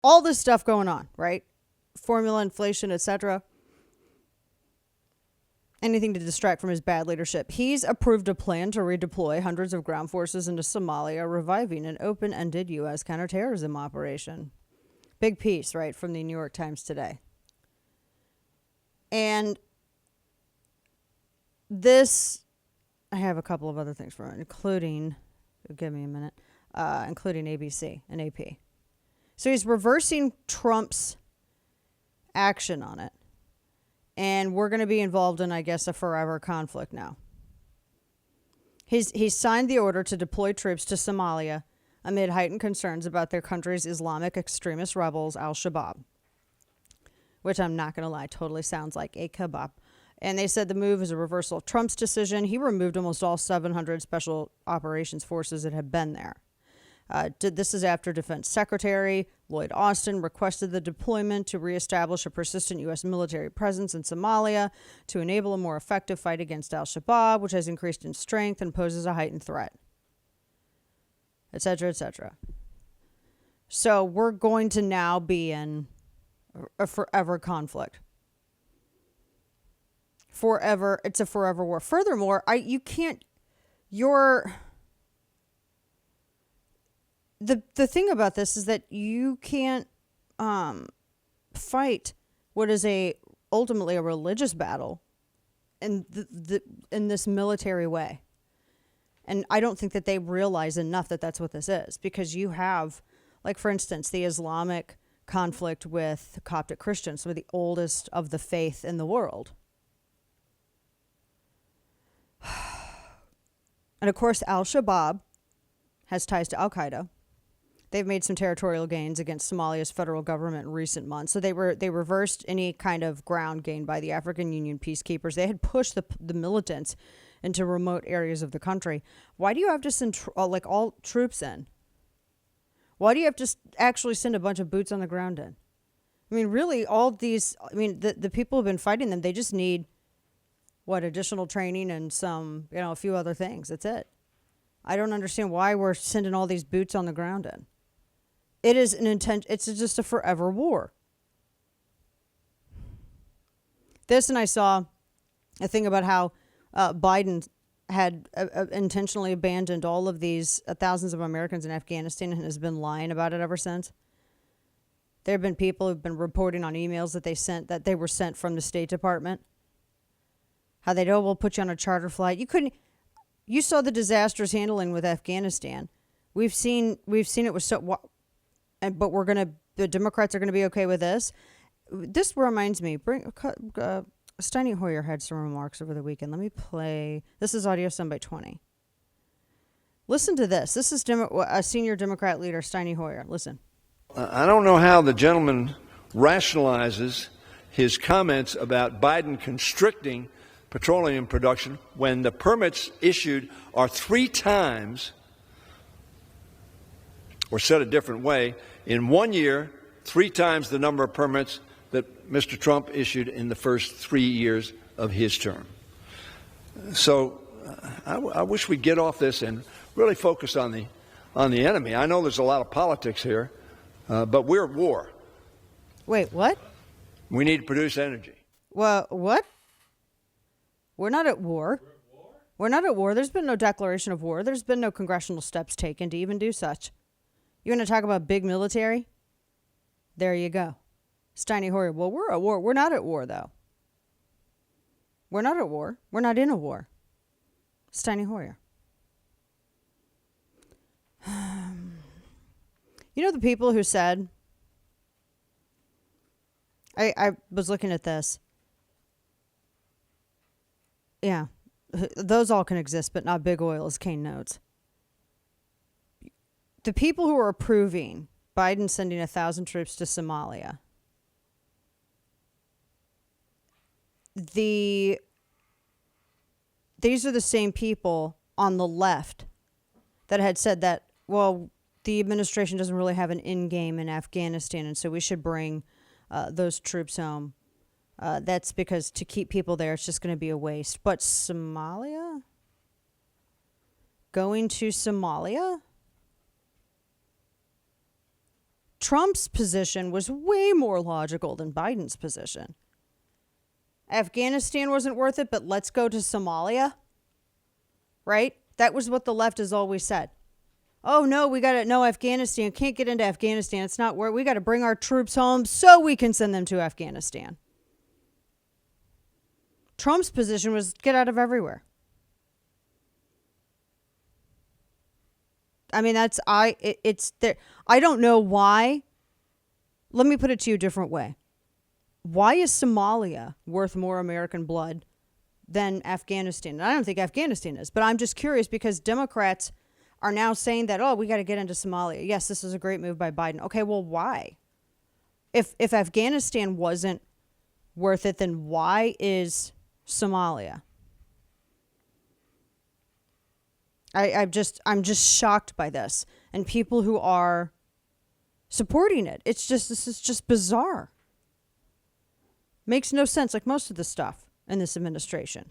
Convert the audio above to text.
all this stuff going on, right? Formula, inflation, etc. Anything to distract from his bad leadership. He's approved a plan to redeploy hundreds of ground forces into Somalia, reviving an open-ended U.S. counterterrorism operation. Big piece, right, from the New York Times today. And this, I have a couple of other things from it, including, give me a minute, including ABC and AP. So he's reversing Trump's action on it. And we're going to be involved in, I guess, a forever conflict now. He's signed the order to deploy troops to Somalia amid heightened concerns about their country's Islamic extremist rebels, al-Shabaab. Which I'm not going to lie, totally sounds like a kebab. And they said the move is a reversal of Trump's decision. He removed almost all 700 special operations forces that had been there. This is after Defense Secretary Lloyd Austin requested the deployment to reestablish a persistent U.S. military presence in Somalia to enable a more effective fight against al-Shabaab, which has increased in strength and poses a heightened threat, etc., etc. So we're going to now be in a forever conflict. Forever. It's a forever war. Furthermore, The thing about this is that you can't fight what is ultimately a religious battle in in this military way. And I don't think that they realize enough that that's what this is, because you have, like, for instance, the Islamic conflict with Coptic Christians, some of the oldest of the faith in the world. And of course, al-Shabaab has ties to al-Qaeda. They've made some territorial gains against Somalia's federal government in recent months. So they reversed any kind of ground gained by the African Union peacekeepers. They had pushed the militants into remote areas of the country. Why do you have to send all troops in? Why do you have to actually send a bunch of boots on the ground in? I mean, really, the people who've been fighting them, they just need, additional training and some, a few other things. That's it. I don't understand why we're sending all these boots on the ground in. It is it's just a forever war. This, and I saw a thing about how Biden had intentionally abandoned all of these thousands of Americans in Afghanistan and has been lying about it ever since. There have been people who've been reporting on emails that they were sent from the State Department. How we'll put you on a charter flight. You saw the disastrous handling with Afghanistan. We've seen it was but the Democrats are gonna be okay with this. This reminds me. Steny Hoyer had some remarks over the weekend. Let me play. This is audio soundbite 20. Listen to this. This is a senior Democrat leader, Steny Hoyer. Listen. I don't know how the gentleman rationalizes his comments about Biden constricting petroleum production when the permits issued are 3 times, or said a different way, in 1 year, 3 times the number of permits that Mr. Trump issued in the first 3 years of his term. So I wish we'd get off this and really focus on the enemy. I know there's a lot of politics here, but we're at war. Wait, what? We need to produce energy. Well, what? We're not at war. We're not at war. There's been no declaration of war. There's been no congressional steps taken to even do such. You want to talk about big military? There you go. Steny Hoyer. Well, we're at war. We're not at war, though. We're not at war. We're not in a war. Steny Hoyer. You know the people who said, I was looking at this. Yeah, those all can exist, but not big oil, as Kane notes. The people who are approving Biden sending 1,000 troops to Somalia, these are the same people on the left that had said that, well, the administration doesn't really have an end game in Afghanistan, and so we should bring those troops home. That's because to keep people there, it's just going to be a waste. But Somalia? Going to Somalia? Trump's position was way more logical than Biden's position. Afghanistan wasn't worth it, but let's go to Somalia. Right? That was what the left has always said. Oh, no, no, Afghanistan. Can't get into Afghanistan. It's not where we got to bring our troops home so we can send them to Afghanistan. Trump's position was get out of everywhere. I mean, it's there. I don't know why. Let me put it to you a different way. Why is Somalia worth more American blood than Afghanistan? And I don't think Afghanistan is, but I'm just curious because Democrats are now saying that, oh, we got to get into Somalia. Yes, this is a great move by Biden. Okay, well, why? If Afghanistan wasn't worth it, then why is Somalia? I'm just shocked by this and people who are supporting it. This is just bizarre. Makes no sense, like most of the stuff in this administration.